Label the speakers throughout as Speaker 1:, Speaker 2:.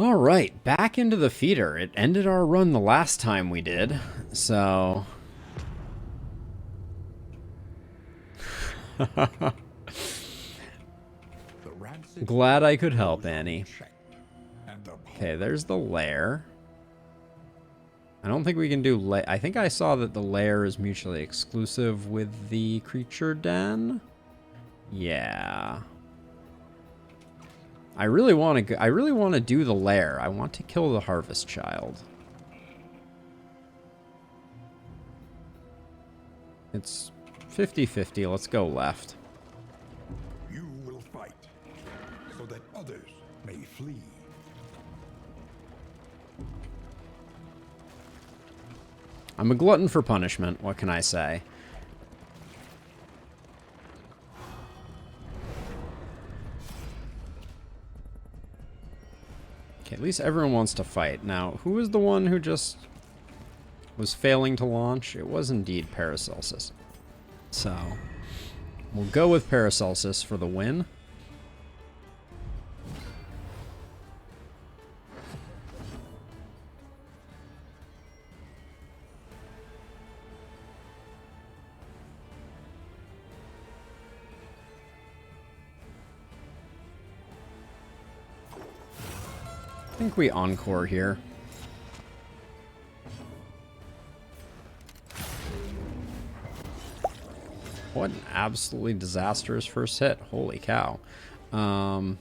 Speaker 1: All right, back into the feeder. It ended our run the last time we did, so glad I could help, Annie. Okay, there's the lair. I don't think we can do I think I saw that the lair is mutually exclusive with the creature den. Yeah. I really want to do the lair. I want to kill the harvest child. It's 50-50. Let's go left.
Speaker 2: You will fight so that others may flee.
Speaker 1: I'm a glutton for punishment. What can I say? Okay, at least everyone wants to fight. Now, who was the one who just was failing to launch? It was indeed Paracelsus. So, we'll go with Paracelsus for the win. I think we encore here. What an absolutely disastrous first hit. Holy cow. 17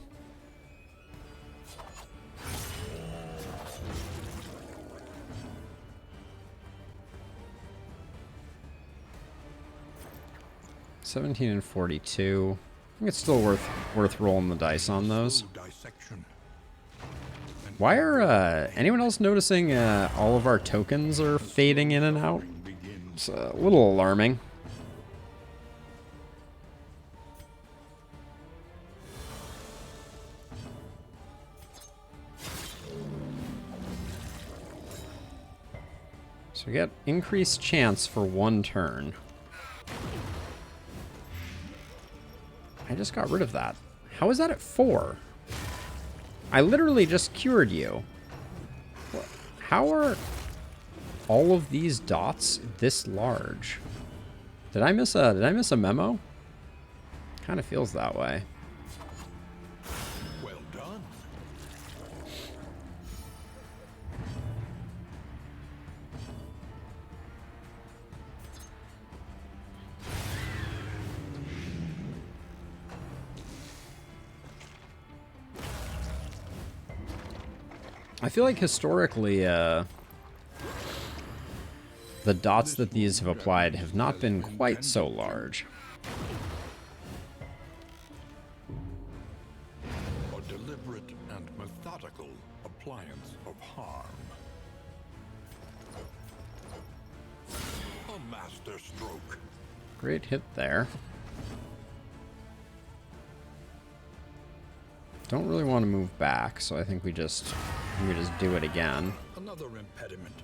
Speaker 1: and 42. I think it's still worth rolling the dice on those. Why are anyone else noticing all of our tokens are fading in and out? It's a little alarming. So we get increased chance for one turn. I just got rid of that. How is that at 4? I literally just cured you. How are all of these dots this large? Did I miss a memo? Kind of feels that way.
Speaker 2: Well done.
Speaker 1: I feel like historically, the dots that these have applied have not been quite so large.
Speaker 2: A deliberate and methodical appliance of harm. A master stroke.
Speaker 1: Great hit there. Don't really want to move back, so I think we just do it again.
Speaker 2: Another impediment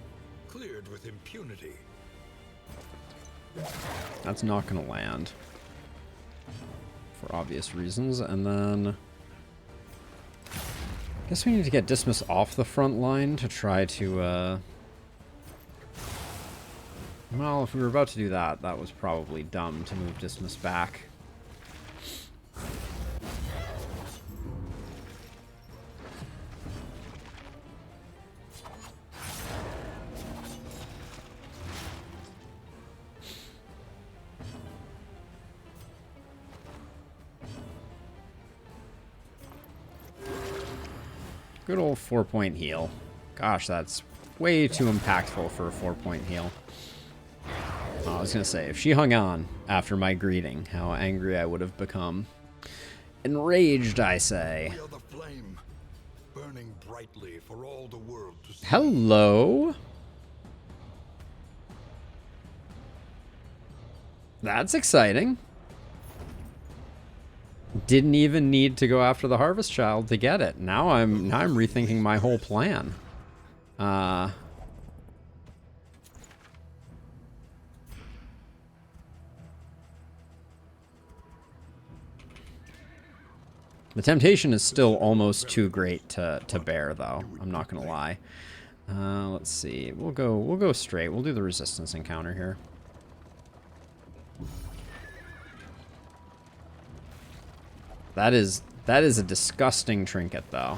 Speaker 2: cleared with impunity.
Speaker 1: That's not going to land for obvious reasons. And then I guess we need to get Dismas off the front line to try to well, if we were about to do that, that was probably dumb to move Dismas back. Good old 4-point heal. Gosh, that's way too impactful for a 4-point heal. Oh, I was gonna say, if she hung on after my greeting, how angry I would have become. Enraged, I say.
Speaker 2: Feel the flame burning brightly for all the world to see.
Speaker 1: Hello? That's exciting. Didn't even need to go after the Harvest Child to get it. Now I'm rethinking my whole plan. The temptation is still almost too great to bear, though. I'm not gonna lie. Let's see. We'll go straight. We'll do the resistance encounter here. That is a disgusting trinket, though.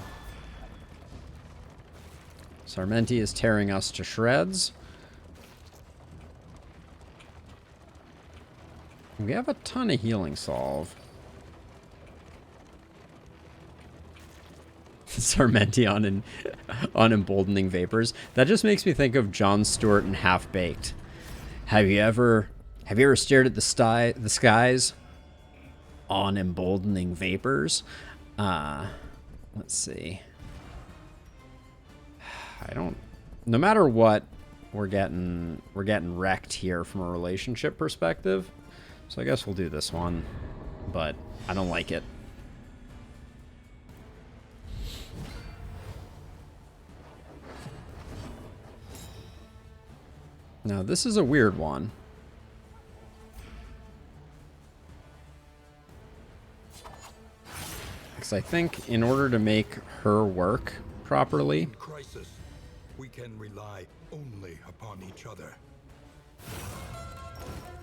Speaker 1: Sarmenti is tearing us to shreds. We have a ton of healing salve. Sarmenti on emboldening vapors. That just makes me think of Jon Stewart in Half Baked. Have you ever stared at the skies on emboldening vapors? Let's see. No matter what, we're getting wrecked here from a relationship perspective. So I guess we'll do this one, but I don't like it. Now, this is a weird one. Because I think in order to make her work properly...
Speaker 2: In crisis, we can rely only upon each other.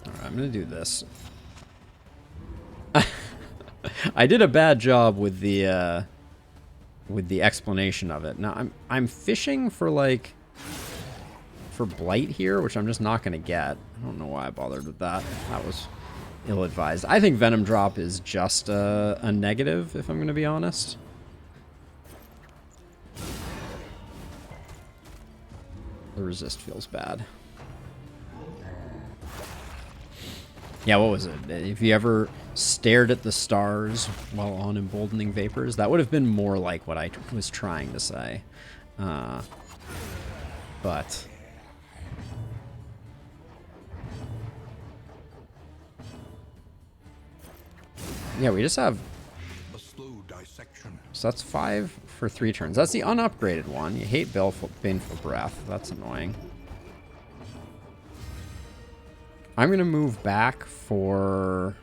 Speaker 1: Alright, I'm going to do this. I did a bad job with the explanation of it. Now, I'm fishing for, like... for Blight here, which I'm just not going to get. I don't know why I bothered with that. That was ill-advised. I think Venom Drop is just a negative, if I'm going to be honest. The resist feels bad. Yeah, what was it? If you ever stared at the stars while on emboldening vapors, that would have been more like what I was trying to say. But... yeah, we just have...
Speaker 2: a slow dissection.
Speaker 1: So that's 5 for 3 turns. That's the unupgraded one. You hate Baneful Breath. That's annoying. I'm going to move back for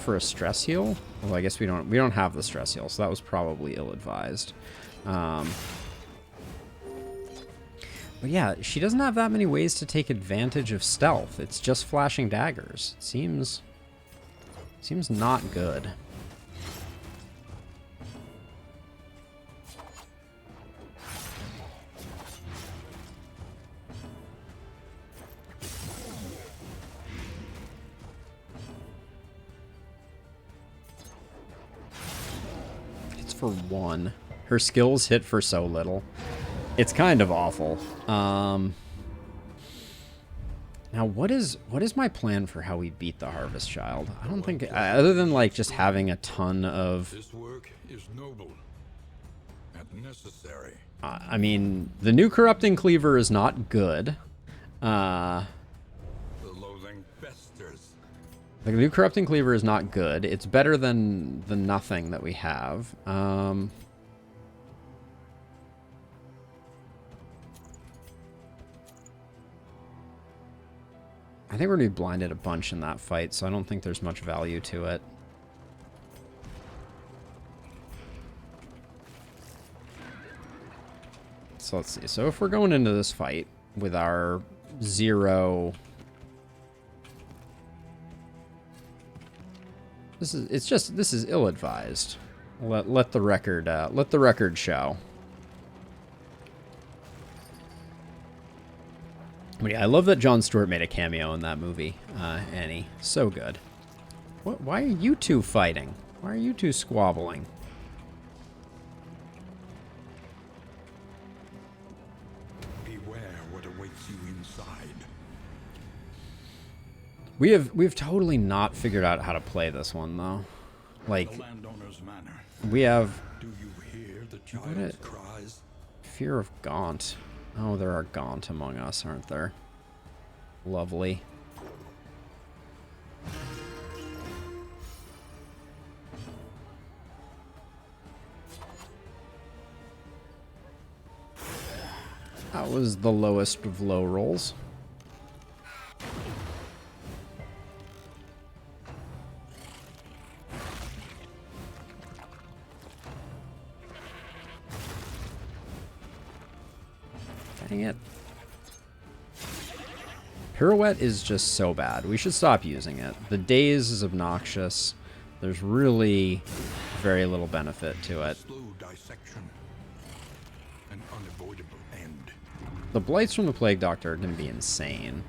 Speaker 1: a stress heal. Well, I guess we don't have the stress heal, so that was probably ill-advised. But yeah, she doesn't have that many ways to take advantage of stealth. It's just flashing daggers. It seems not good. It's for 1. Her skills hit for so little. It's kind of awful. Now, what is my plan for how we beat the Harvest Child? I don't think, other than like just having a ton of...
Speaker 2: This work is noble and necessary.
Speaker 1: I mean, the new Corrupting Cleaver is not good.
Speaker 2: The loathing festers.
Speaker 1: The new Corrupting Cleaver is not good. It's better than the nothing that we have. I think we're going to be blinded a bunch in that fight, so I don't think there's much value to it. So let's see. So if we're going into this fight with our 0... This is ill-advised. Let the record show. But yeah, I love that Jon Stewart made a cameo in that movie, Annie. So good. Why are you two fighting? Why are you two squabbling?
Speaker 2: Beware what awaits you inside.
Speaker 1: We've totally not figured out how to play this one though. Like,
Speaker 2: The landowner's manor.
Speaker 1: we have
Speaker 2: Do you hear the child's cries?
Speaker 1: fear of Gaunt. Oh, there are Gaunt among us, aren't there? Lovely. That was the lowest of low rolls. Dang it. Pirouette is just so bad. We should stop using it. The daze is obnoxious. There's really very little benefit to it.
Speaker 2: Slow dissection. An unavoidable end.
Speaker 1: The blights from the Plague Doctor are going to be insane.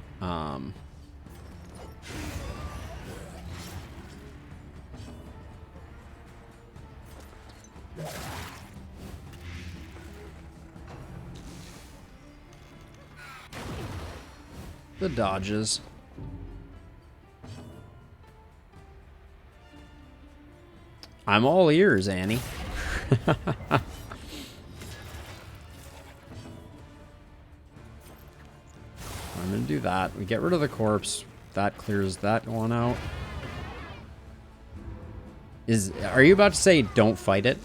Speaker 1: The dodges. I'm all ears, Annie. I'm gonna do that. We get rid of the corpse. That clears that one out. Are you about to say don't fight it?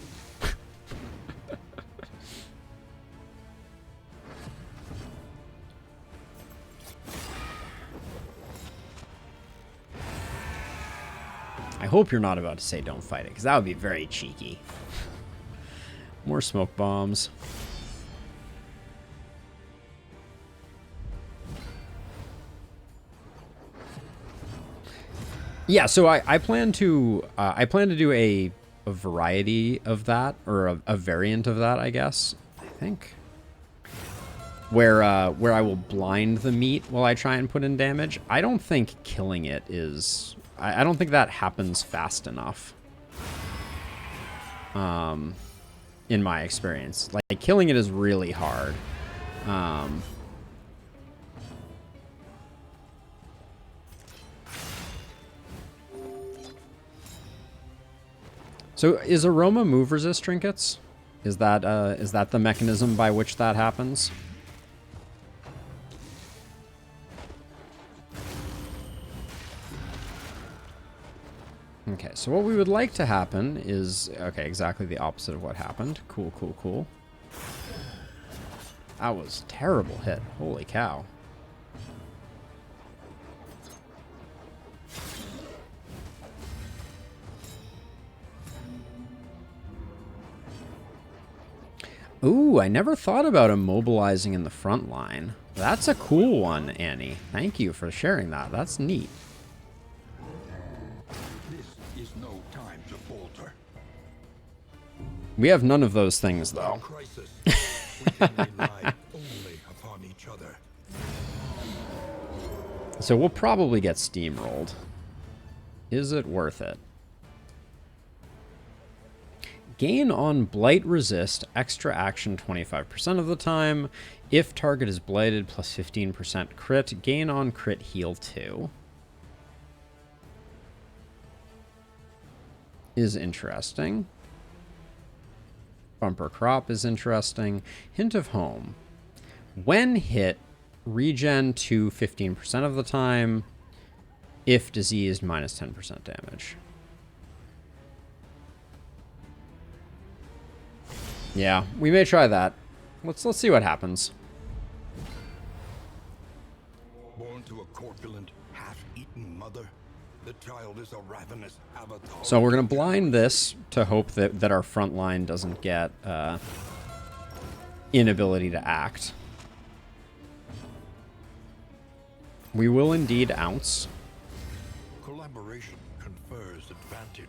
Speaker 1: I hope you're not about to say don't fight it, because that would be very cheeky. More smoke bombs. Yeah, so I plan to do a variety of that, or a variant of that, I guess. I think. Where I will blind the meat while I try and put in damage. I don't think killing it is... I don't think that happens fast enough. In my experience. Like, killing it is really hard. So, is Aroma move resist trinkets? Is that the mechanism by which that happens? Okay, so what we would like to happen is... Okay, exactly the opposite of what happened. Cool, cool, cool. That was a terrible hit. Holy cow. Ooh, I never thought about immobilizing in the front line. That's a cool one, Annie. Thank you for sharing that. That's neat. We have none of those things, though.
Speaker 2: Crisis, we can rely only upon each other.
Speaker 1: So we'll probably get steamrolled. Is it worth it? Gain on Blight Resist, extra action 25% of the time. If target is blighted, plus 15% crit. Gain on crit heal 2. Is interesting. Bumper Crop is interesting. Hint of Home. When hit, regen to 15% of the time. If diseased, minus 10% damage. Yeah, we may try that. Let's see what happens.
Speaker 2: Born to a corpulent, half-eaten mother, the child is a ravenous avatar.
Speaker 1: So we're going to blind this to hope that our front line doesn't get inability to act. We will indeed ounce.
Speaker 2: Collaboration confers advantage.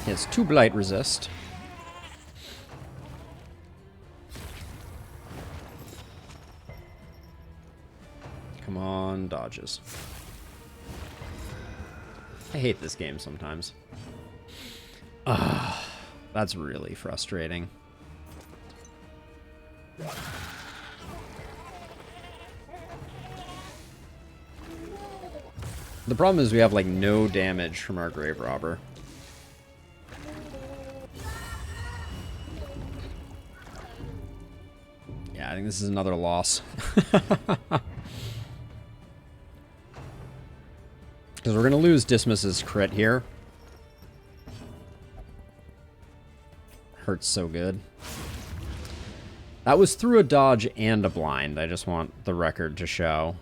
Speaker 1: Yes, 2 Blight Resist. Come on, dodges. I hate this game sometimes. Ah, that's really frustrating. The problem is we have, like, no damage from our Grave Robber. Yeah, I think this is another loss. Because we're going to lose Dismas's crit here. Hurts so good. That was through a dodge and a blind. I just want the record to show.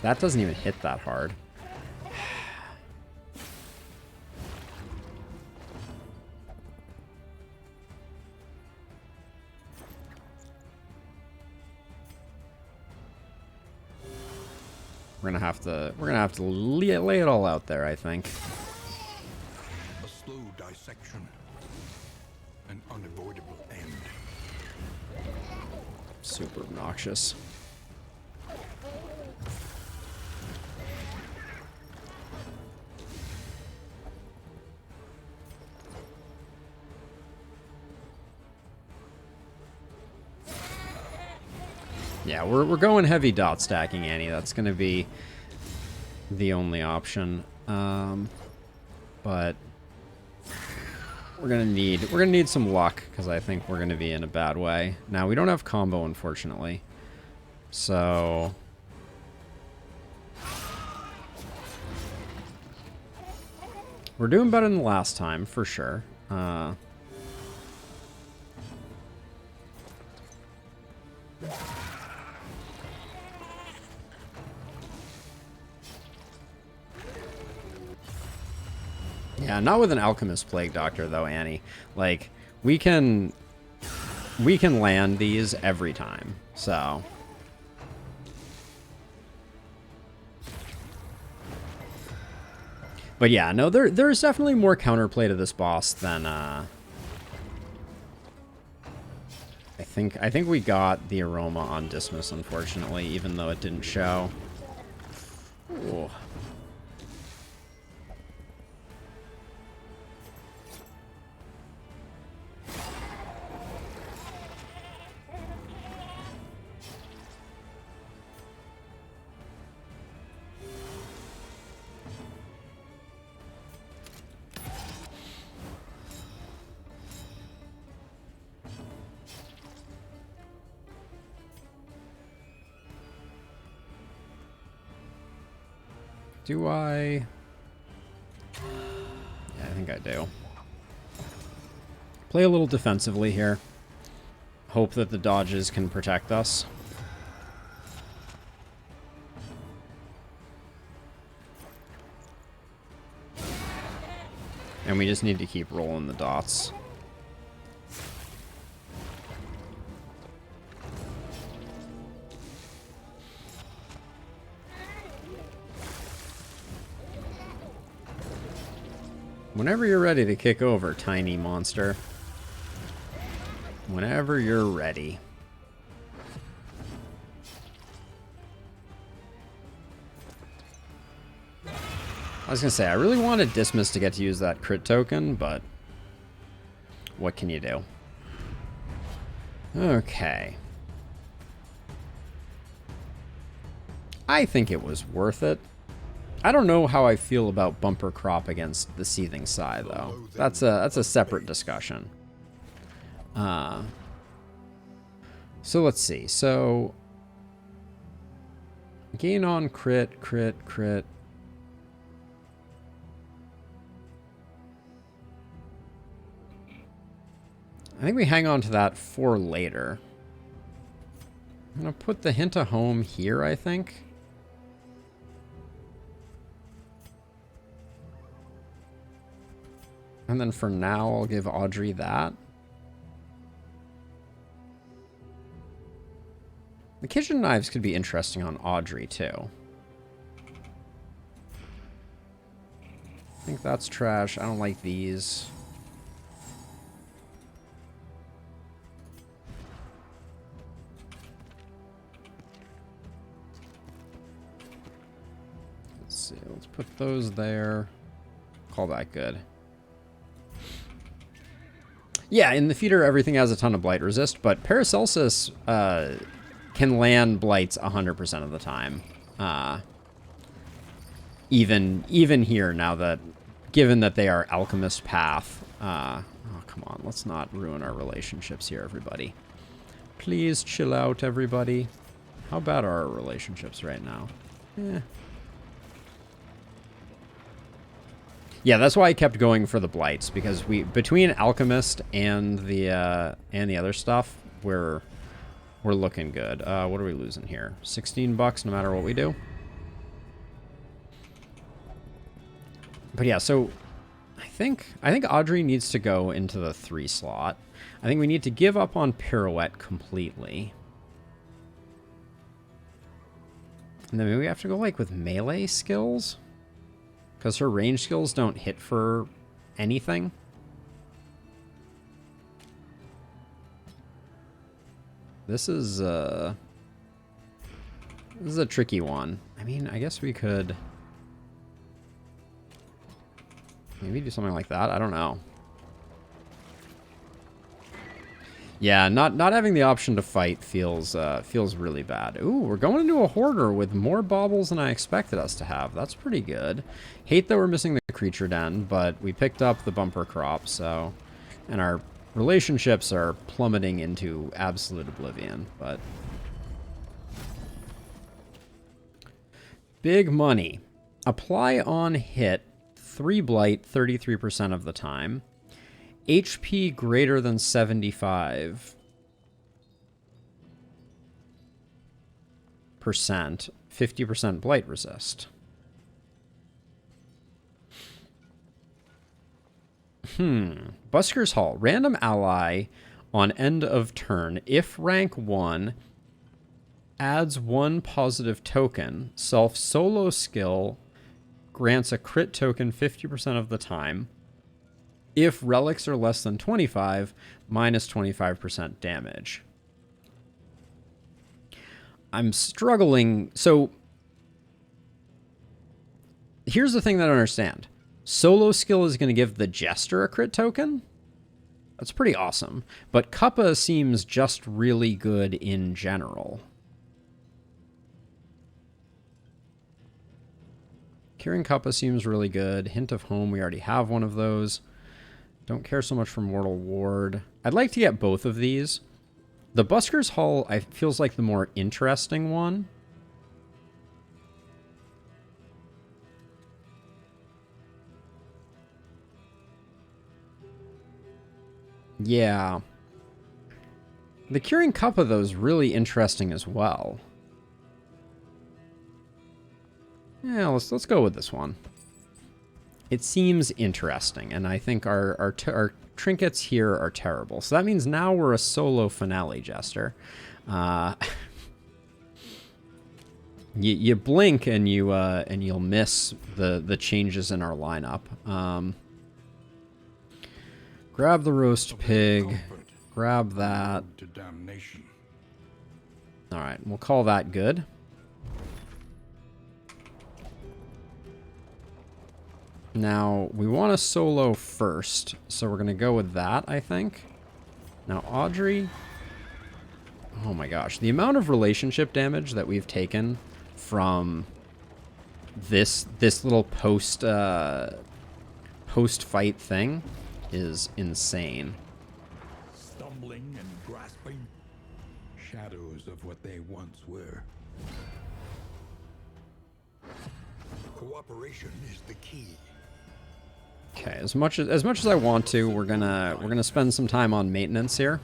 Speaker 1: That doesn't even hit that hard. We're gonna have to lay it all out there, I think.
Speaker 2: A slow dissection. An unavoidable end.
Speaker 1: Super obnoxious. Yeah, we're going heavy dot stacking, Annie. That's going to be the only option. But we're gonna need some luck, because I think we're gonna be in a bad way. Now we don't have combo, unfortunately. So we're doing better than last time, for sure. Yeah, not with an Alchemist Plague Doctor, though, Annie. Like, we can land these every time, so. But yeah, no, there's definitely more counterplay to this boss than, I think we got the aroma on Dismas, unfortunately, even though it didn't show. Ooh. Do I? Yeah, I think I do. Play a little defensively here. Hope that the dodges can protect us. And we just need to keep rolling the dots. Whenever you're ready to kick over, tiny monster. Whenever you're ready. I was gonna say, I really wanted Dismas to get to use that crit token, but what can you do? Okay. I think it was worth it. I don't know how I feel about Bumper Crop against the Seething Sigh, though. That's a separate discussion. So let's see. So gain on crit, crit, crit. I think we hang on to that for later. I'm gonna put the Hint of Home here, I think. And then for now, I'll give Audrey that. The kitchen knives could be interesting on Audrey, too. I think that's trash. I don't like these. Let's see. Let's put those there. Call that good. Yeah, in the feeder, everything has a ton of blight resist, but Paracelsus can land blights 100% of the time. Even here, now that, given that they are Alchemist Path. Oh, come on, let's not ruin our relationships here, everybody. Please chill out, everybody. How bad are our relationships right now? Eh. Yeah, that's why I kept going for the blights, because between Alchemist and the other stuff, we're looking good. What are we losing here? $16 no matter what we do. But yeah, so I think Audrey needs to go into the 3 slot. I think we need to give up on Pirouette completely. And then maybe we have to go like with melee skills, because her range skills don't hit for anything. This is a tricky one. I mean, I guess we could maybe do something like that. I don't know. Yeah, not having the option to fight feels really bad. Ooh, we're going into a hoarder with more baubles than I expected us to have. That's pretty good. Hate that we're missing the creature den, but we picked up the bumper crop, so, and our relationships are plummeting into absolute oblivion, but big money. Apply on hit 3 blight 33% of the time. HP greater than 75%, 50% blight resist. Busker's Hall. Random ally on end of turn, if rank 1, adds 1 positive token. Self solo skill grants a crit token 50% of the time. If relics are less than 25, minus 25% damage. I'm struggling. So, here's the thing that I don't understand. Solo skill is going to give the Jester a crit token? That's pretty awesome. But Kappa seems just really good in general. Curing Kappa seems really good. Hint of Home, we already have one of those. Don't care so much for Mortal Ward. I'd like to get both of these. The Busker's Hall feels like the more interesting one. Yeah. The Curing Kappa, though, is really interesting as well. Yeah, let's go with this one. It seems interesting, and I think our trinkets here are terrible. So that means now we're a solo finale jester. You blink and you'll miss the changes in our lineup. Grab the roast pig. Grab that. All right, we'll call that good. Now, we want to solo first, so we're going to go with that, I think. Now, Audrey... Oh my gosh. The amount of relationship damage that we've taken from this little post-fight thing is insane.
Speaker 2: Stumbling and grasping, shadows of what they once were. Cooperation is the key.
Speaker 1: Okay, as much as I want to, we're gonna spend some time on maintenance here.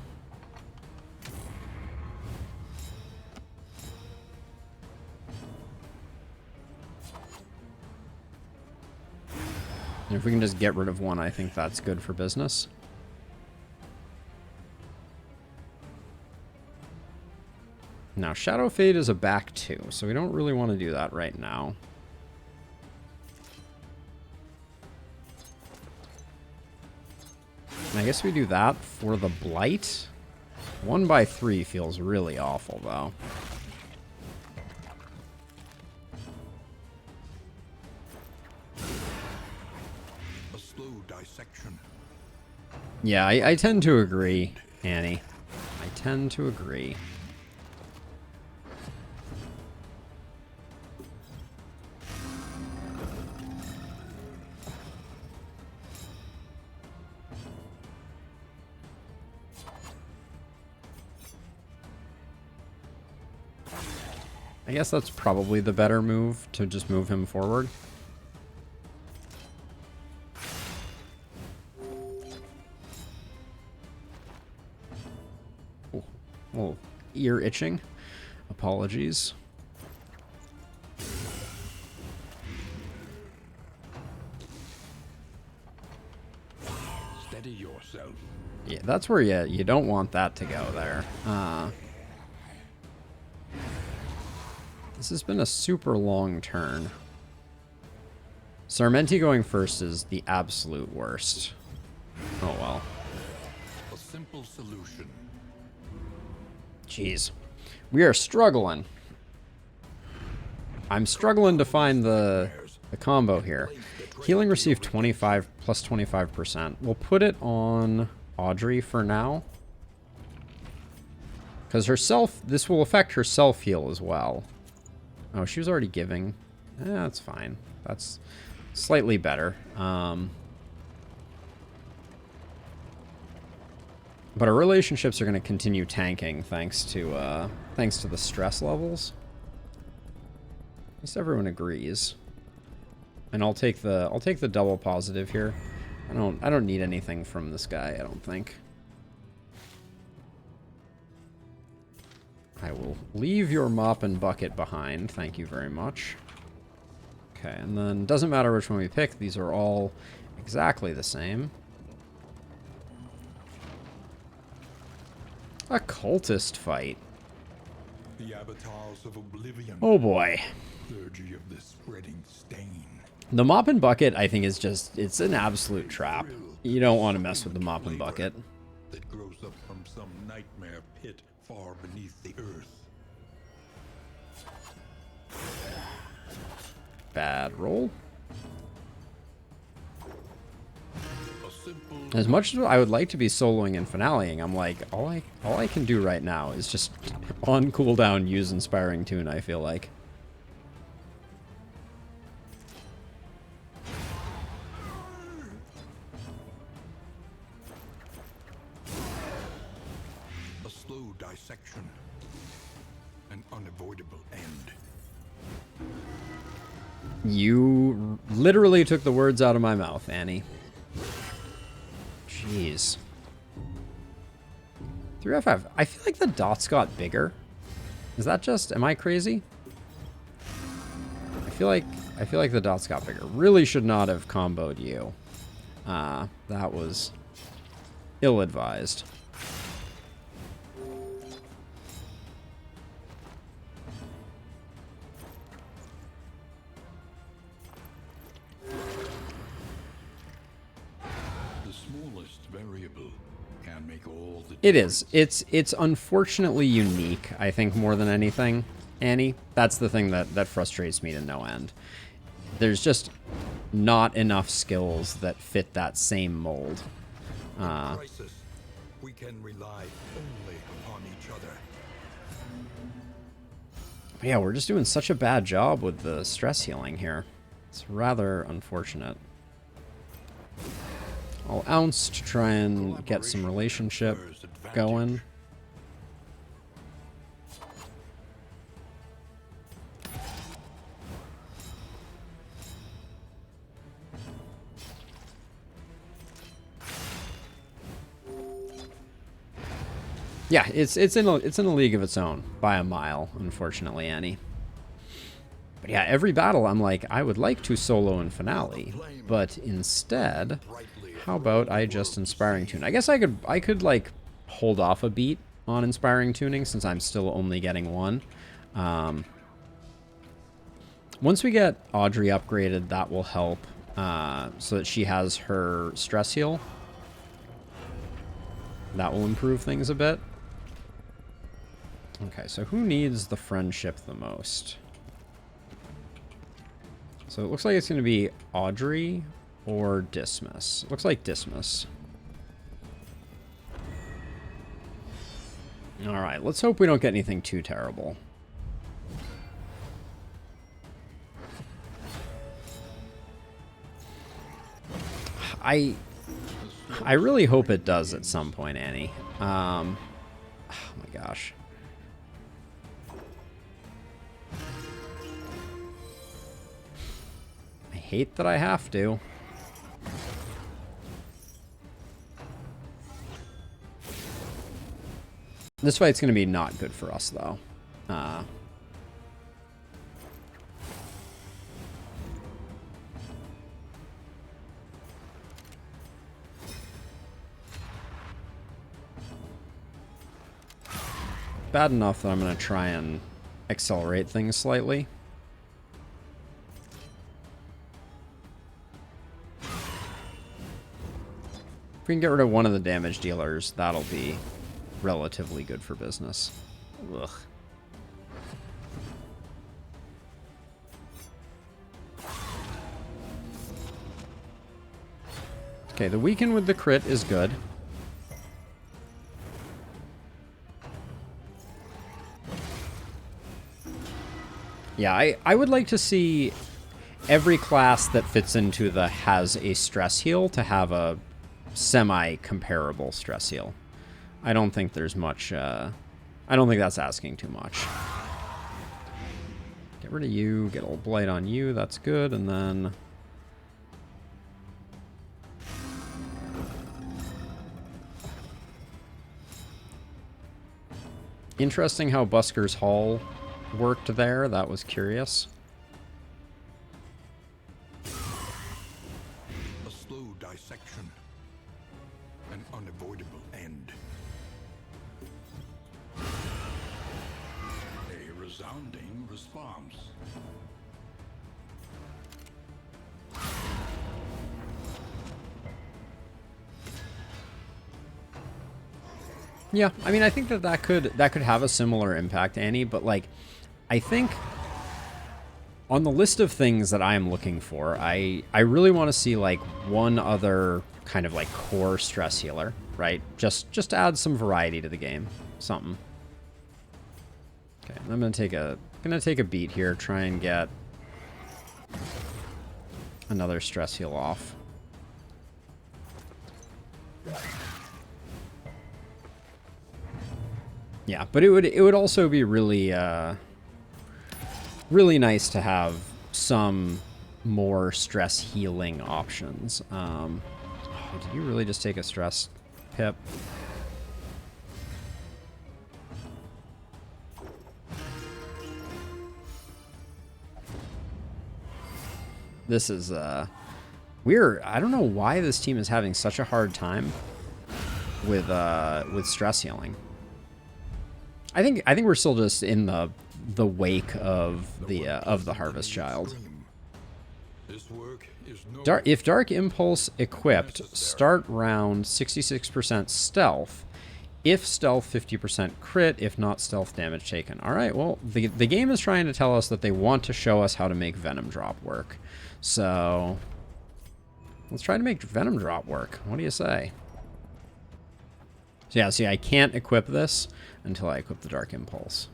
Speaker 1: And if we can just get rid of one, I think that's good for business. Now, Shadow Fade is a back 2, so we don't really want to do that right now. And I guess we do that for the Blight. 1/3 feels really awful, though.
Speaker 2: A slow dissection.
Speaker 1: Yeah, I tend to agree, Annie. I tend to agree. I guess that's probably the better move, to just move him forward. Oh, oh, ear itching. Apologies.
Speaker 2: Steady yourself.
Speaker 1: Yeah, that's where you don't want that to go there. This has been a super long turn. Sarmenti going first is the absolute worst. Oh well.
Speaker 2: A simple solution.
Speaker 1: Jeez. We are struggling. I'm struggling to find the combo here. Healing received 25 plus 25%. We'll put it on Audrey for now. Because this will affect her self-heal as well. Oh, she was already giving. That's fine. That's slightly better. But our relationships are going to continue tanking thanks to the stress levels. At least everyone agrees. And I'll take the double positive here. I don't need anything from this guy, I don't think. I will leave your mop and bucket behind. Thank you very much. Okay, and then doesn't matter which one we pick. These are all exactly the same. A cultist fight.
Speaker 2: The avatars of oblivion.
Speaker 1: Oh boy.
Speaker 2: Clergy of the spreading stain.
Speaker 1: The mop and bucket, I think, it's an absolute trap. You don't want to mess with the mop and bucket.
Speaker 2: That grows up from some nightmare pit far beneath the earth.
Speaker 1: Bad roll.
Speaker 2: A simple
Speaker 1: As much as I would like to be soloing and finaleing, I'm like, all I can do right now is just on cooldown use Inspiring Tune, I feel like.
Speaker 2: a slow dissection. An unavoidable end.
Speaker 1: You literally took the words out of my mouth, Annie. Jeez. 3F5. I feel like the dots got bigger. Is that just... Am I crazy? I feel like the dots got bigger. Really should not have comboed you. That was ill-advised.
Speaker 2: The smallest variable can make all the
Speaker 1: It is. It's unfortunately unique, I think, more than anything, Annie. That's the thing that frustrates me to no end. There's just not enough skills that fit that same mold.
Speaker 2: crisis. We can rely only upon each other.
Speaker 1: Yeah, we're just doing such a bad job with the stress healing here. It's rather unfortunate. I'll ounce to try and get some relationship going. Yeah, it's in a league of its own by a mile, unfortunately, Annie. But yeah, every battle I'm like, I would like to solo and finale, but instead, how about I just Inspiring Tune? I guess I could like hold off a beat on Inspiring Tuning since I'm still only getting one. Once we get Audrey upgraded, that will help so that she has her stress heal. That will improve things a bit. Okay, so who needs the friendship the most? So it looks like it's going to be Audrey or Dismas. It looks like Dismas. Alright, let's hope we don't get anything too terrible. I really hope it does at some point, Annie. Oh my gosh. I hate that I have to. This fight's going to be not good for us, though. bad enough that I'm going to try and accelerate things slightly. If we can get rid of one of the damage dealers, that'll be relatively good for business. Ugh. Okay, the weaken with the crit is good. Yeah, I would like to see every class that fits into the has a stress heal to have a semi-comparable stress heal. I don't think there's much, I don't think that's asking too much. Get rid of you, get old blight on you, that's good, and then... Interesting how Busker's Hall worked there. That was curious.
Speaker 2: A slow dissection. An unavoidable end. A resounding response.
Speaker 1: Yeah, I mean, I think that could have a similar impact, Annie, but like, I think on the list of things that I am looking for, I really want to see like one other kind of like core stress healer, right? Just to add some variety to the game, something. Okay, I'm gonna take a beat here, try and get another stress heal off. Yeah, but it would also be really really nice to have some more stress healing options. Oh, did you really just take a stress pip? This is weird. I don't know why this team is having such a hard time with stress healing. I think we're still just in the wake of the Harvest Child.
Speaker 2: This work is no
Speaker 1: If Dark Impulse equipped, start round 66% stealth. If stealth, 50% crit. If not, stealth damage taken. All right, well, the game is trying to tell us that they want to show us how to make Venom Drop work. So let's try to make Venom Drop work. What do you say? So yeah, see, I can't equip this until I equip the Dark Impulse.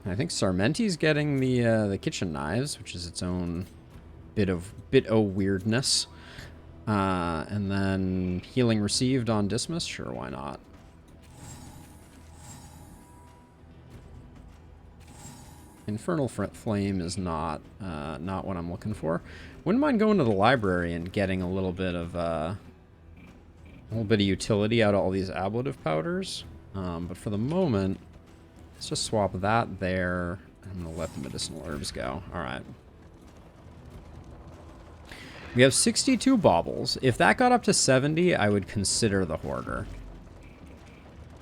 Speaker 1: I think Sarmenti's getting the kitchen knives, which is its own bit of weirdness. And then healing received on Dismas, sure, why not? Infernal Flame is not what I'm looking for. Wouldn't mind going to the library and getting a little bit of utility out of all these ablative powders. But for the moment, let's just swap that there. I'm going to let the medicinal herbs go. All right. We have 62 baubles. If that got up to 70, I would consider the Hoarder.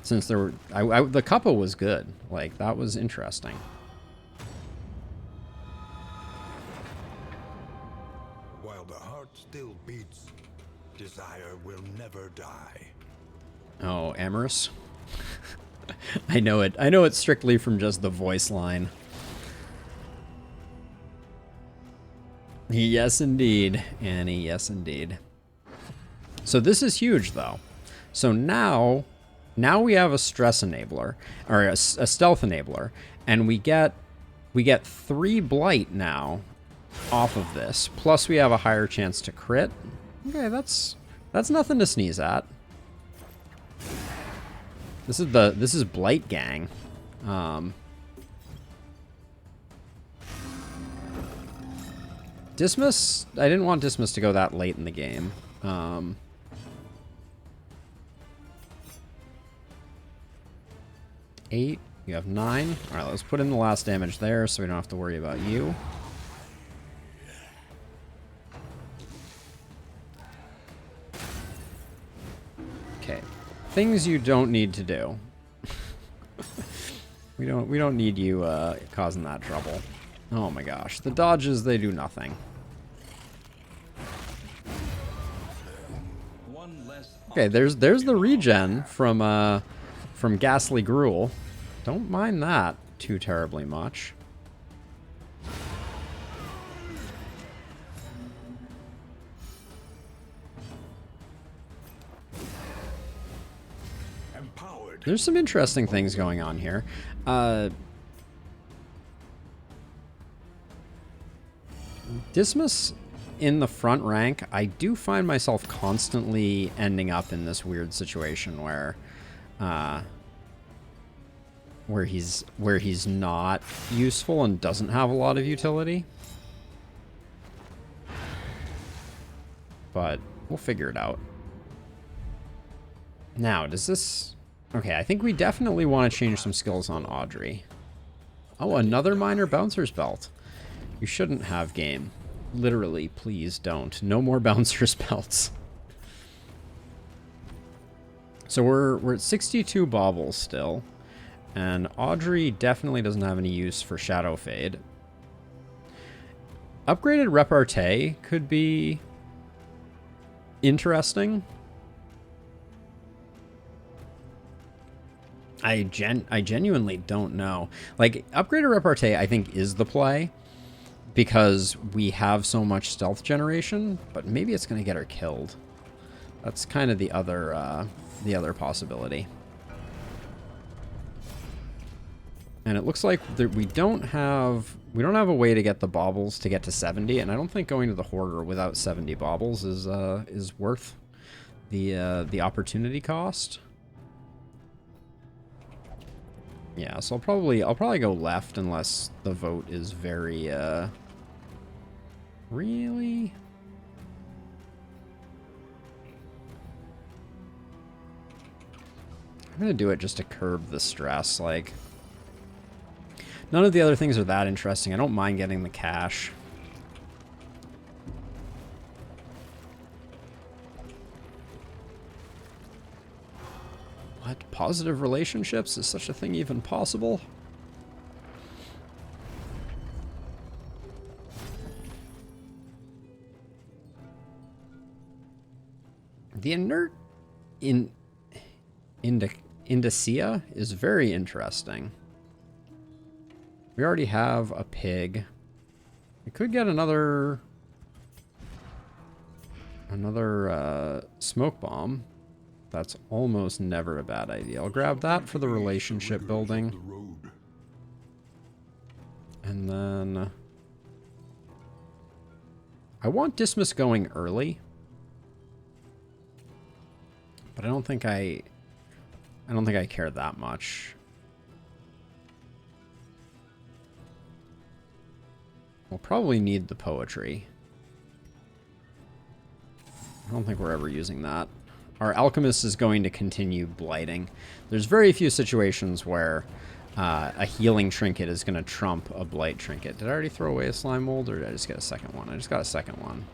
Speaker 1: Since there were... the Cuppa was good. Like, that was interesting.
Speaker 2: While the heart still beats, desire will never die.
Speaker 1: Oh, Amorous? I know it. I know it strictly from just the voice line. Yes, indeed, Annie. Yes, indeed. So this is huge, though. So now we have a stress enabler, or a stealth enabler, and we get 3 blight now off of this. Plus, we have a higher chance to crit. Okay, that's nothing to sneeze at. This is Blight Gang. Dismas, I didn't want Dismas to go that late in the game. 8, you have 9. All right, let's put in the last damage there so we don't have to worry about you. Okay. Things you don't need to do. We don't need you causing that trouble. Oh my gosh. The dodges, they do nothing. Okay, there's the regen from Ghastly Gruul. Don't mind that too terribly much. There's some interesting things going on here. Dismas in the front rank, I do find myself constantly ending up in this weird situation where he's not useful and doesn't have a lot of utility. But we'll figure it out. Now, does this... Okay, I think we definitely want to change some skills on Audrey. Oh, another minor bouncer's belt. You shouldn't have, game. Literally, please don't. No more bouncer's belts. So we're at 62 baubles still. And Audrey definitely doesn't have any use for Shadow Fade. Upgraded Repartee could be interesting. I genuinely don't know. Like, upgraded Repartee, I think, is the play because we have so much stealth generation, but maybe it's going to get her killed. That's kind of the other possibility. And it looks like we don't have a way to get the baubles to get to 70, and I don't think going to the Hoarder without 70 baubles is worth the opportunity cost. Yeah, so I'll probably go left unless the vote is very really? I'm gonna do it just to curb the stress. Like, none of the other things are that interesting. I don't mind getting the cash. What? Positive relationships? Is such a thing even possible? The inert Indicia is very interesting. We already have a pig. We could get another smoke bomb. That's almost never a bad idea. I'll grab that for the relationship building. And then I want Dismas going early. But I don't think I care that much. We'll probably need the poetry. I don't think we're ever using that. Our alchemist is going to continue blighting. There's very few situations where a healing trinket is going to trump a blight trinket. Did I already throw away a slime mold, or did I just get a second one? I just got a second one.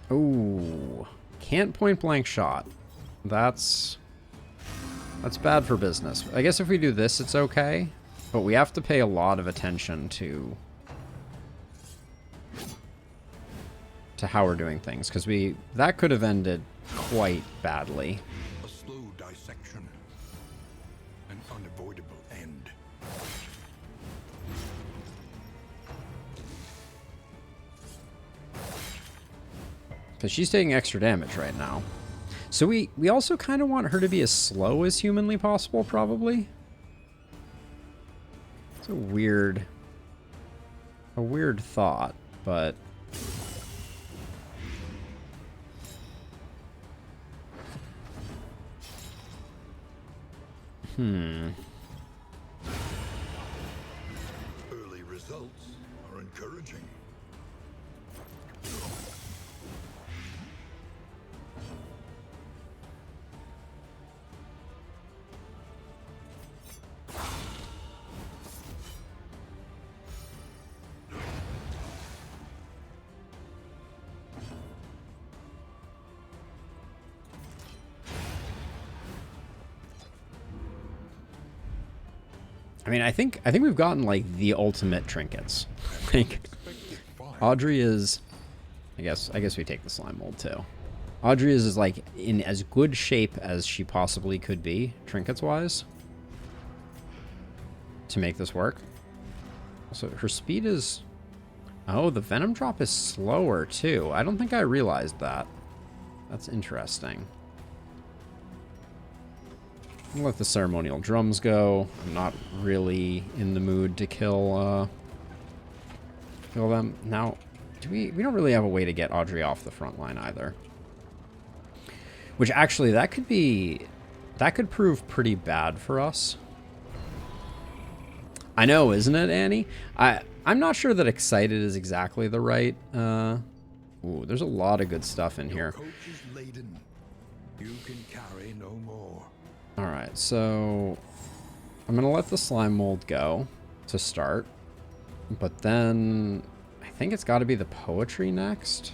Speaker 1: Ooh, can't point blank shot. That's bad for business. I guess if we do this, it's okay, but we have to pay a lot of attention to how we're doing things, because that could have ended quite badly.
Speaker 2: A slow dissection, an unavoidable end.
Speaker 1: Because she's taking extra damage right now. So we also kind of want her to be as slow as humanly possible, probably. It's a weird thought, but...
Speaker 2: Early results are encouraging.
Speaker 1: I mean, I think we've gotten like the ultimate trinkets. Like Audrey is, I guess we take the slime mold too. Audrey is like in as good shape as she possibly could be, trinkets wise, to make this work. So her speed is, oh, the venom drop is slower too. I don't think I realized that. That's interesting. I'll let the ceremonial drums go. I'm not really in the mood to kill them. Now, we don't really have a way to get Audrey off the front line either. Which actually, that could prove pretty bad for us. I know, isn't it, Annie? I'm not sure that excited is exactly the right. Ooh, there's a lot of good stuff in here.
Speaker 2: Coach is laden. You can carry no more.
Speaker 1: All right, so I'm gonna let the slime mold go to start, but then I think it's got to be the poetry next.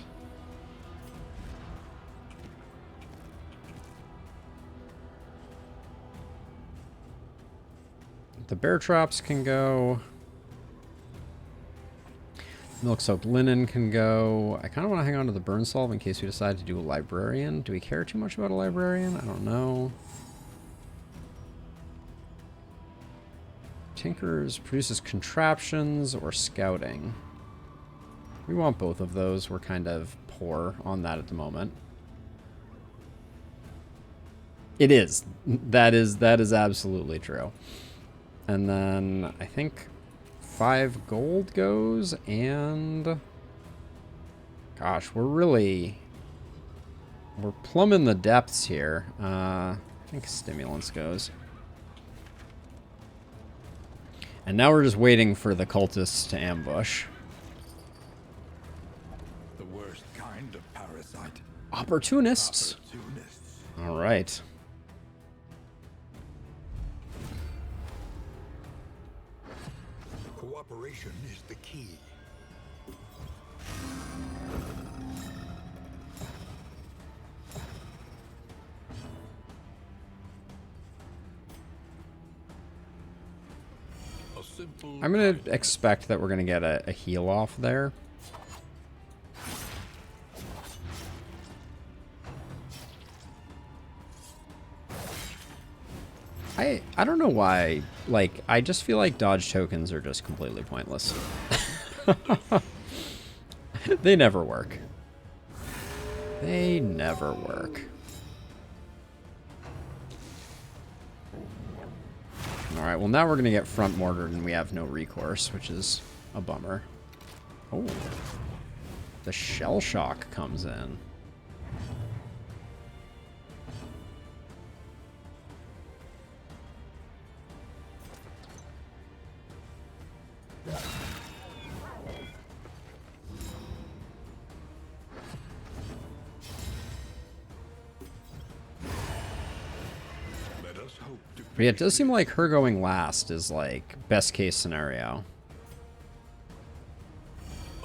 Speaker 1: The bear traps can go. Milk soaked linen can go. I kind of want to hang on to the burn solve in case we decide to do a librarian. Do we care too much about a librarian? I don't know. Tinkers produces contraptions or scouting. We want both of those. We're kind of poor on that at the moment. It is. That is absolutely true. And then I think 5 gold goes, and gosh, we're plumbing the depths here. I think stimulants goes. And now we're just waiting for the cultists to ambush.
Speaker 2: The worst kind of parasite.
Speaker 1: Opportunists.
Speaker 2: Opportunists.
Speaker 1: All right.
Speaker 2: Cooperation is the key. A simple
Speaker 1: I'm going to expect that we're going to get a heal off there. I don't know why, like, I just feel like dodge tokens are just completely pointless. They never work. They never work. Alright, well now we're going to get front mortared and we have no recourse, which is a bummer. Oh. The shell shock comes in.
Speaker 2: Let us hope to
Speaker 1: But yeah, it does seem like her going last is like best case scenario.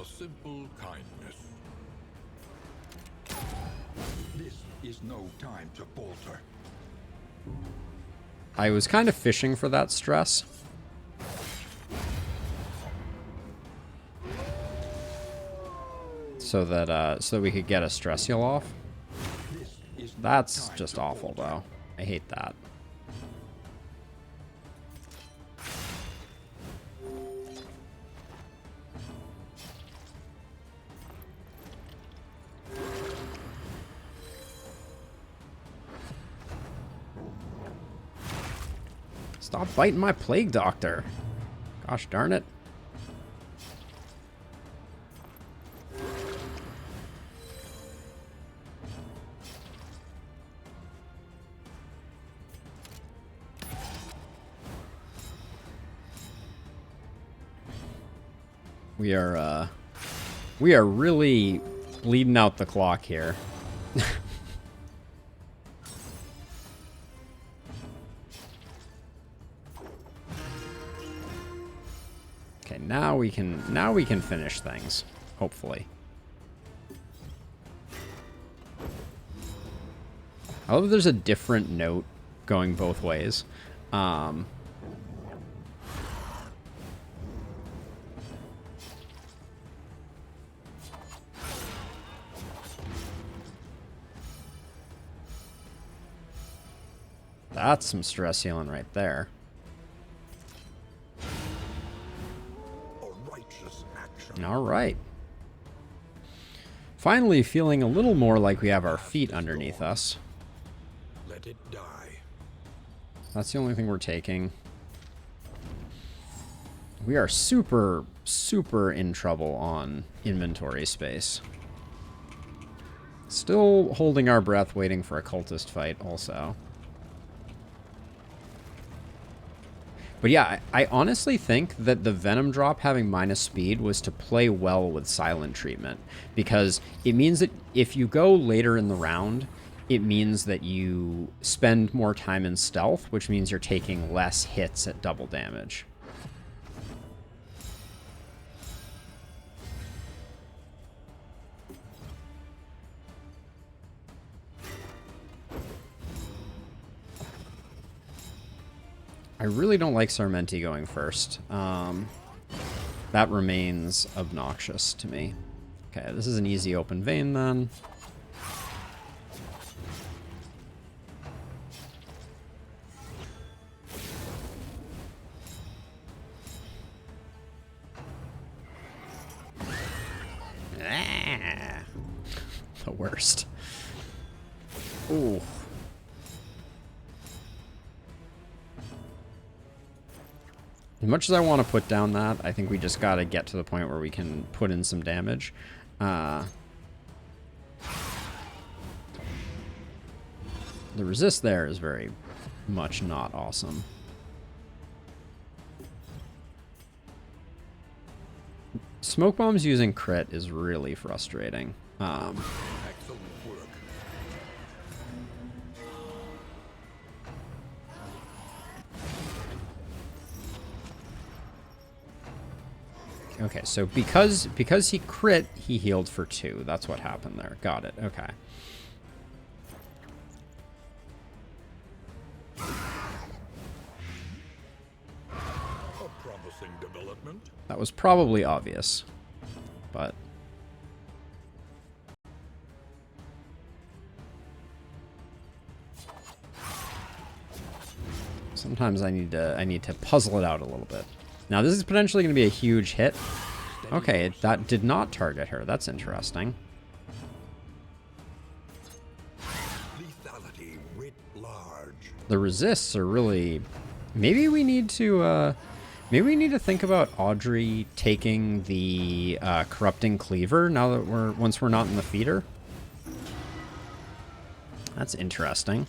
Speaker 2: a simple kindness. This is no time to falter.
Speaker 1: I was kind of fishing for that stress. So that we could get a stress heal off.
Speaker 2: This is no
Speaker 1: That's
Speaker 2: time
Speaker 1: just
Speaker 2: to
Speaker 1: awful
Speaker 2: falter.
Speaker 1: though. I hate that. Stop biting my plague doctor. Gosh darn it. We are really bleeding out the clock here. Okay, now we can finish things, hopefully. I love there's a different note going both ways. That's some stress healing right there.
Speaker 2: A righteous action.
Speaker 1: All right. Finally feeling a little more like we have our feet underneath us.
Speaker 2: Let it die.
Speaker 1: That's the only thing we're taking. We are super, super in trouble on inventory space. Still holding our breath, waiting for a cultist fight also. But yeah, I honestly think that the Venom drop having minus speed was to play well with silent treatment. Because it means that if you go later in the round, it means that you spend more time in stealth, which means you're taking less hits at double damage. I really don't like Sarmenti going first. That remains obnoxious to me. Okay, this is an easy open vein then. Ah, the worst. Ooh. As much as I want to put down that, I think we just got to get to the point where we can put in some damage. The resist there is very much not awesome. Smoke bombs using crit is really frustrating.
Speaker 2: Excellent work.
Speaker 1: Okay, so because he crit, he healed for 2. That's what happened there. Got it. Okay.
Speaker 2: A promising development.
Speaker 1: That was probably obvious, but sometimes I need to puzzle it out a little bit. Now this is potentially going to be a huge hit. Okay, that did not target her. That's interesting.
Speaker 2: Lethality writ large.
Speaker 1: The resists are really... Maybe we need to think about Audrey taking the corrupting cleaver now that once we're not in the feeder. That's interesting.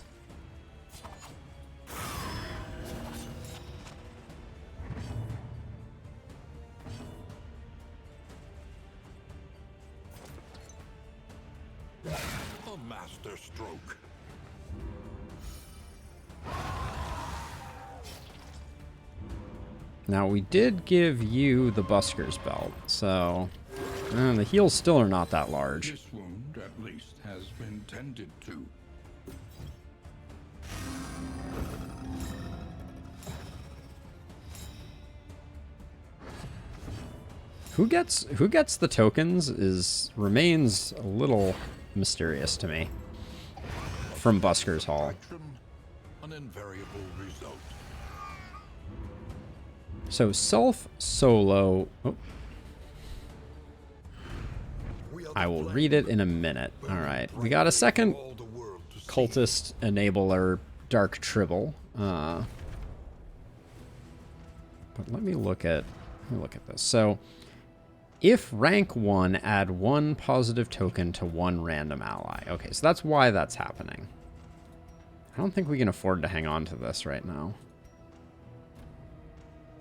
Speaker 2: A master stroke.
Speaker 1: Now, we did give you the Busker's belt, so the heals still are not that large.
Speaker 2: This wound, at least, has been tended to.
Speaker 1: Who gets the tokens remains a little mysterious to me from Busker's Hall.
Speaker 2: Action, an invariable result.
Speaker 1: So self-solo... Oh, I will read it in a minute. Alright, we got a second
Speaker 2: All the world to see.
Speaker 1: cultist enabler, Dark Tribble. But let me look at this. So, if rank 1, add 1 positive token to 1 random ally. Okay, so that's why that's happening. I don't think we can afford to hang on to this right now.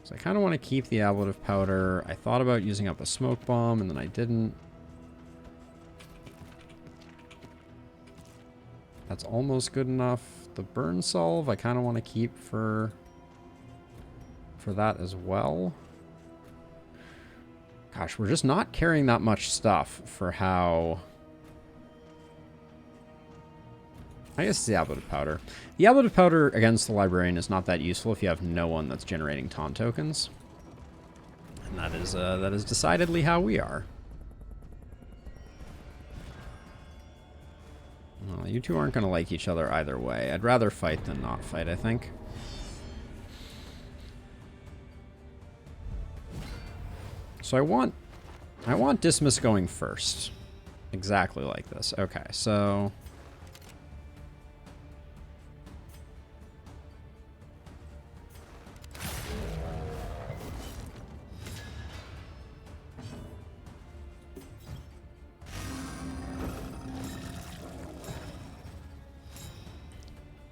Speaker 1: So I kind of want to keep the ablative powder. I thought about using up a smoke bomb, and then I didn't. That's almost good enough. The burn solve, I kind of want to keep for that as well. Gosh, we're just not carrying that much stuff for how... I guess it's the ablative powder. The ablative powder against the librarian is not that useful if you have no one that's generating taunt tokens. And that is decidedly how we are. Well, You two aren't going to like each other either way. I'd rather fight than not fight, I think. So I want Dismas going first. Exactly like this. Okay, so...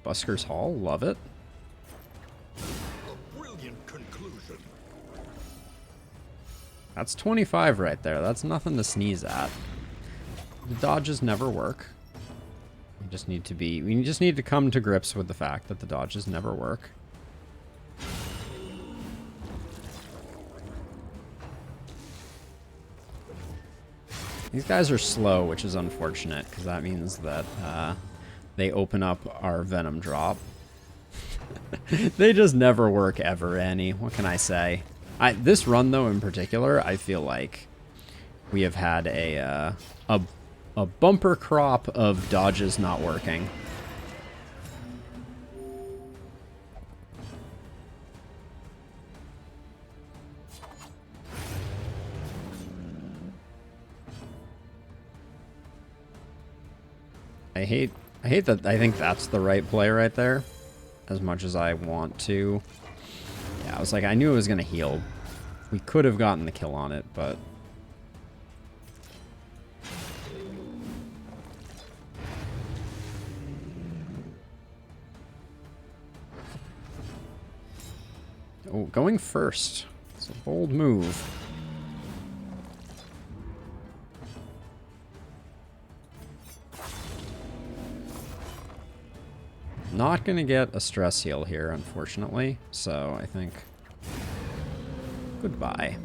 Speaker 1: Busker's Hall, love it.
Speaker 2: A brilliant conclusion.
Speaker 1: That's 25 right there. That's nothing to sneeze at. The dodges never work. We just need to come to grips with the fact that the dodges never work. These guys are slow, which is unfortunate, because that means that they open up our Venom drop. They just never work ever, Annie. What can I say? This run, though, in particular, I feel like we have had a bumper crop of dodges not working. I hate that. I think that's the right play right there, as much as I want to. Yeah, I was like, I knew it was going to heal. We could have gotten the kill on it, but... Oh, going first. It's a bold move. Not going to get a stress heal here, unfortunately. So I think goodbye.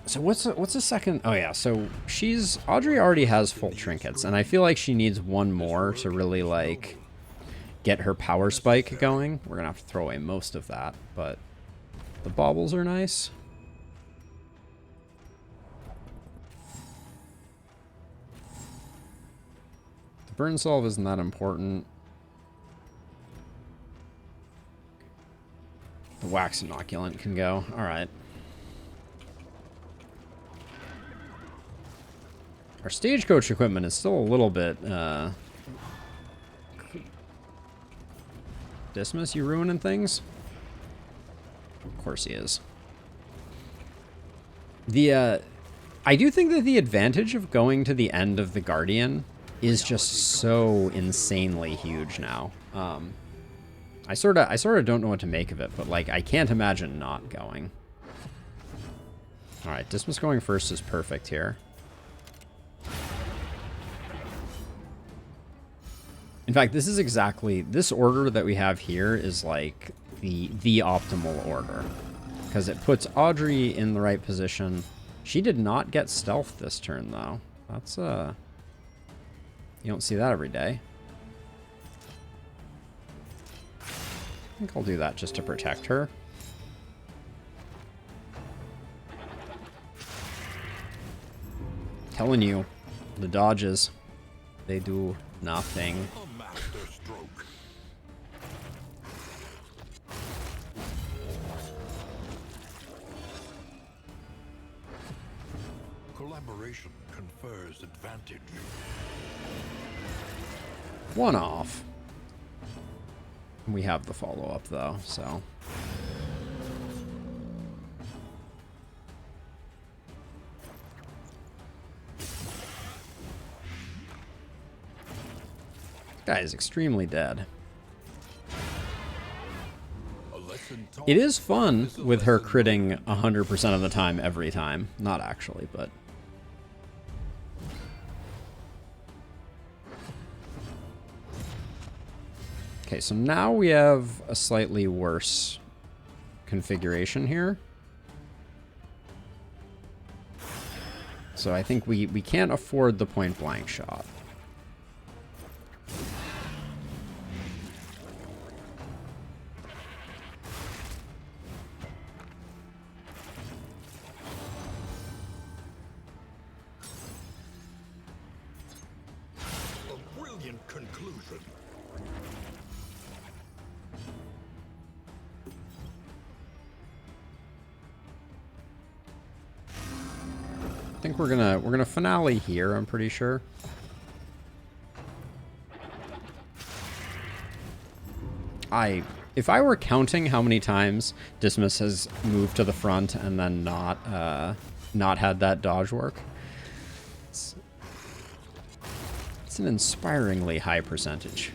Speaker 1: So what's the second? Oh yeah, so Audrey already has full trinkets, and I feel like she needs one more to really like get her power spike going. We're gonna have to throw away most of that, but the baubles are nice. Burn Solve isn't that important. The Wax Inoculant can go. Alright. Our Stagecoach equipment is still a little bit, Dismas, you ruining things? Of course he is. I do think that the advantage of going to the end of the Guardian is just so insanely huge now. I sort of don't know what to make of it, but like I can't imagine not going. All right, Dismas going first is perfect here. In fact, this order that we have here is like the optimal order, because it puts Audrey in the right position. She did not get stealth this turn though. That's you don't see that every day. I think I'll do that just to protect her. Telling you, the dodges, they do nothing.
Speaker 2: A master stroke. Collaboration confers advantage.
Speaker 1: One off. We have the follow-up though, so. Guy is extremely dead. It is fun with her critting 100% of the time every time. Not actually, but... Okay, so now we have a slightly worse configuration here. So I think we can't afford the point blank shot.
Speaker 2: conclusion.
Speaker 1: I think we're gonna finale here, I'm pretty sure. If I were counting how many times Dismas has moved to the front and then not had that dodge work, it's an inspiringly high percentage.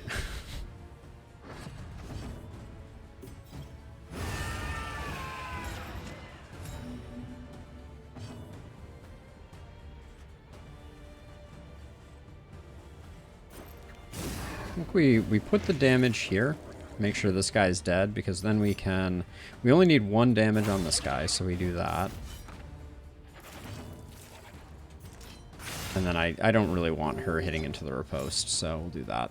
Speaker 1: I think we put the damage here. Make sure this guy's dead, because then we only need 1 damage on this guy, so we do that. And then I don't really want her hitting into the riposte, so we'll do that.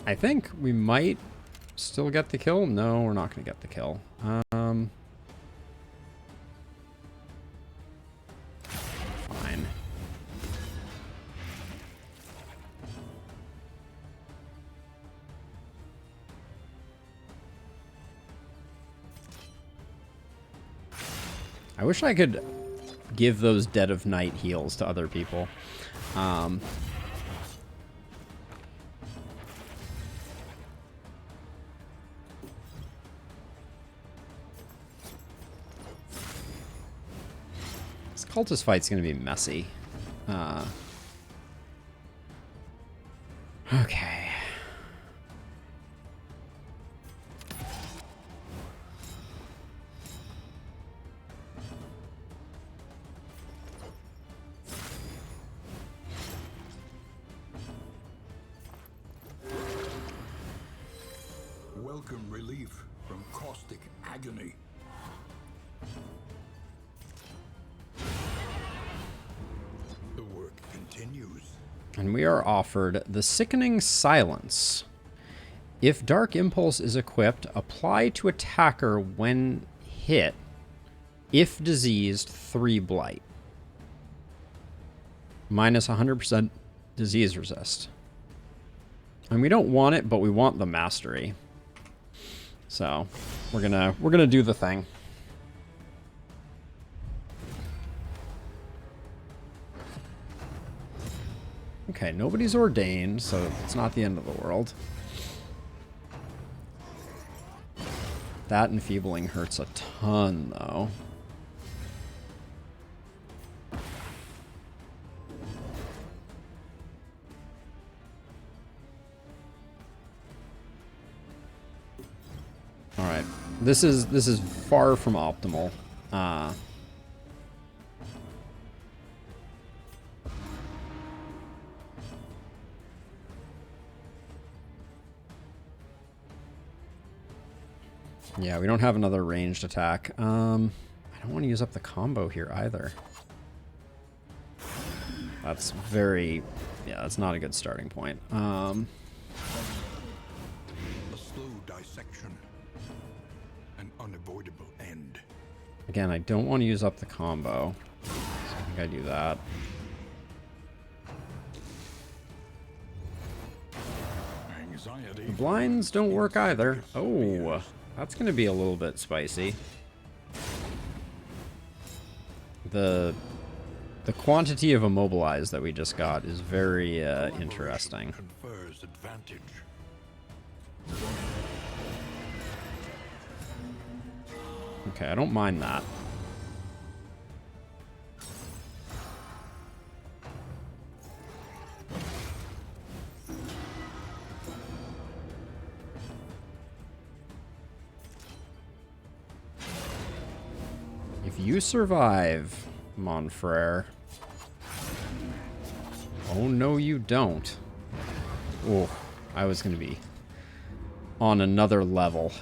Speaker 1: I think we might still get the kill. No, we're not going to get the kill. Fine. I wish I could give those Dead of Night heals to other people. Cultist fight's gonna be messy. Okay.
Speaker 2: Welcome relief from caustic agony. The work continues.
Speaker 1: And we are offered the Sickening Silence. If Dark Impulse is equipped, apply to attacker when hit. If diseased, 3 blight. Minus 100% disease resist. And we don't want it, but we want the mastery. So we're gonna do the thing. Okay, nobody's ordained, so it's not the end of the world. That enfeebling hurts a ton, though. All right, this is far from optimal. Yeah, we don't have another ranged attack. I don't want to use up the combo here either. That's very... yeah, that's not a good starting point.
Speaker 2: A slow dissection. An unavoidable end.
Speaker 1: Again, I don't want to use up the combo. So I think I do that.
Speaker 2: Anxiety.
Speaker 1: The blinds don't work either. Oh, that's going to be a little bit spicy. The quantity of immobilize that we just got is very interesting.
Speaker 2: Confers advantage.
Speaker 1: Okay, I don't mind that. If you survive, Monfrere. Oh, no, you don't. Oh, I was going to be on another level.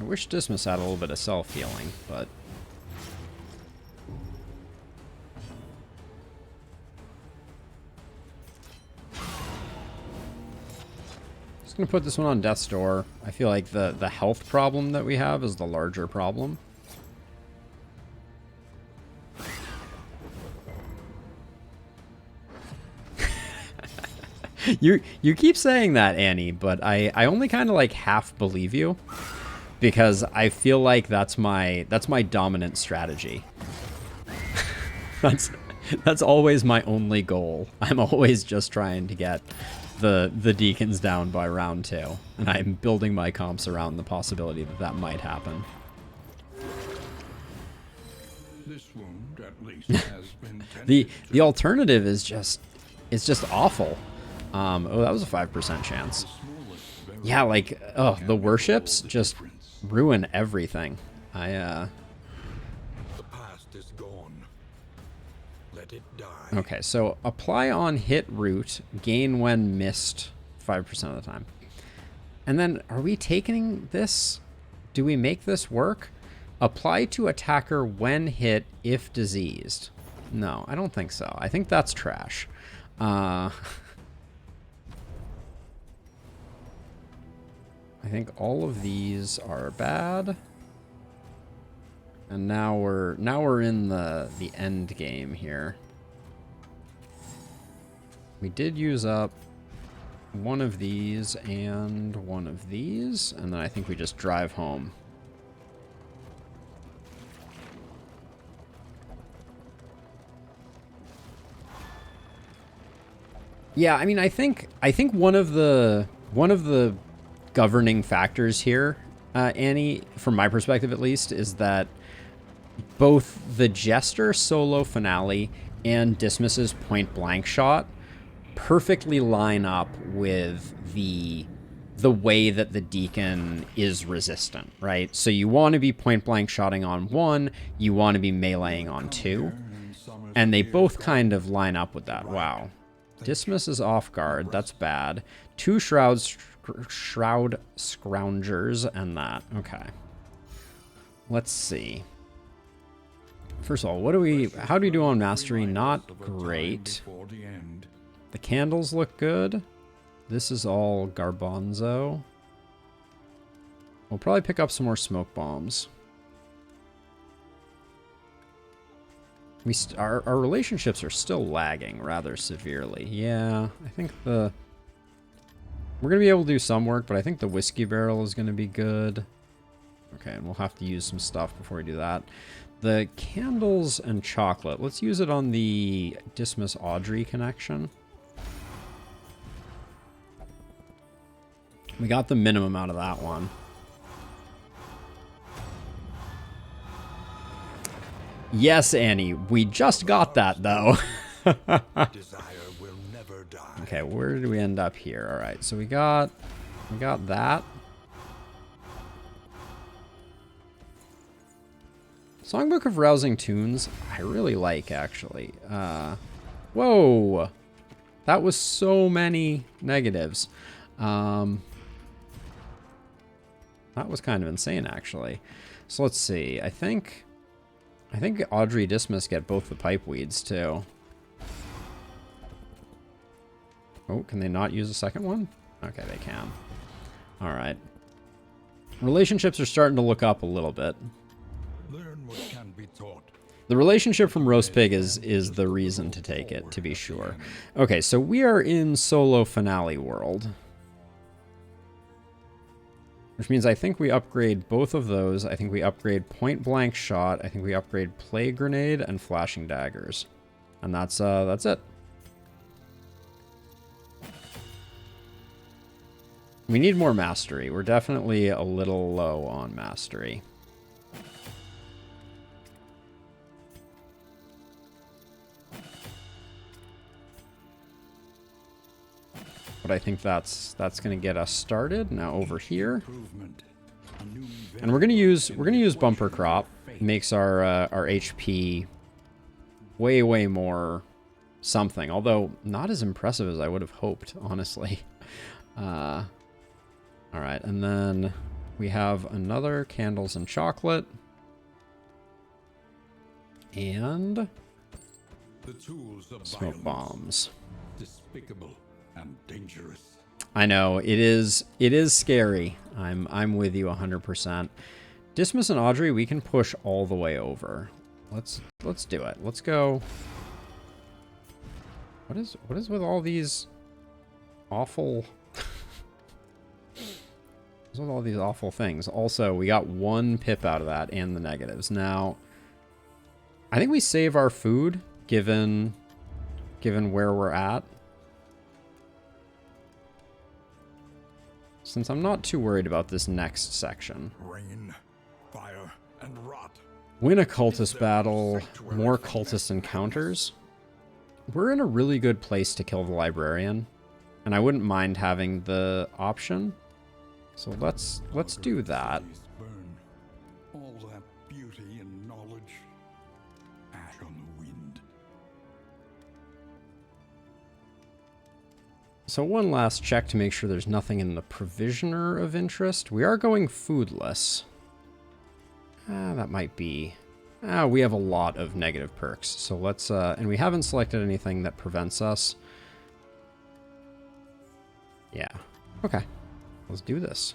Speaker 1: I wish Dismas had a little bit of self-healing, but... Just gonna put this one on Death's Door. I feel like the health problem that we have is the larger problem. You keep saying that, Annie, but I only kind of like half believe you, because I feel like that's my dominant strategy. That's always my only goal. I'm always just trying to get the deacons down by round 2, and I'm building my comps around the possibility that that might happen.
Speaker 2: This wound, at least, has been
Speaker 1: The alternative is just awful. Oh, that was a 5% chance. Yeah, like, oh, the worships just ruin everything.
Speaker 2: The past is gone. Let it die.
Speaker 1: Okay, so apply on hit root, gain when missed 5% of the time. And then, are we taking this? Do we make this work? Apply to attacker when hit if diseased. No, I don't think so. I think that's trash. I think all of these are bad. And now we're in the end game here. We did use up one of these and one of these, and then I think we just drive home. Yeah, I mean, I think one of the governing factors here, Annie, from my perspective at least, is that both the Jester solo finale and Dismas's point blank shot perfectly line up with the way that the Deacon is resistant, right? So you want to be point blank shotting on 1, you want to be meleeing on 2, and they both kind of line up with that. Wow. Dismas is off guard, that's bad. 2 Shroud Scroungers and that. Okay. Let's see. First of all, how do we do on mastery? Not great. The candles look good. This is all Garbanzo. We'll probably pick up some more smoke bombs. Our relationships are still lagging rather severely. Yeah, I think we're going to be able to do some work, but I think the whiskey barrel is going to be good. Okay, and we'll have to use some stuff before we do that. The candles and chocolate. Let's use it on the Dismas Audrey connection. We got the minimum out of that one. Yes, Annie, we just got that, though.
Speaker 2: Desire will never die.
Speaker 1: Okay, where did we end up here? All right, so we got that. Songbook of Rousing Tunes, I really like, actually. Whoa! That was so many negatives. That was kind of insane, actually. So let's see. I think Audrey Dismas get both the pipe weeds, too. Oh, can they not use a second one? Okay, they can. All right. Relationships are starting to look up a little bit.
Speaker 2: Learn what can be taught.
Speaker 1: The relationship from Roast Pig is the reason to take it, to be sure. Okay, so we are in solo finale world. Which means I think we upgrade both of those. I think we upgrade point blank shot. I think we upgrade plague grenade and flashing daggers. And that's it. We need more mastery. We're definitely a little low on mastery. But I think that's going to get us started. Now over here, and we're going to use bumper crop. Makes our HP way more something. Although not as impressive as I would have hoped, honestly. All right, and then We have another candles and chocolate. And
Speaker 2: The tools of
Speaker 1: smoke
Speaker 2: violence,
Speaker 1: bombs.
Speaker 2: despicable and dangerous.
Speaker 1: I know, it is scary. I'm with you 100%. Dismas and Audrey, we can push all the way over. Let's do it. Let's go. What is with all these awful what's with all these awful things? Also, we got 1 pip out of that and the negatives. Now, I think we save our food given where we're at. Since I'm not too worried about this next section.
Speaker 2: Rain, fire, and rot.
Speaker 1: Win a cultist battle, more cultist encounters. We're in a really good place to kill the librarian, and I wouldn't mind having the option. So let's do that.
Speaker 2: Cities burn. All that beauty and knowledge, ash on the wind.
Speaker 1: So one last check to make sure there's nothing in the provisioner of interest. We are going foodless. That might be... we have a lot of negative perks. So let's... and we haven't selected anything that prevents us. Yeah. Okay. Let's do this.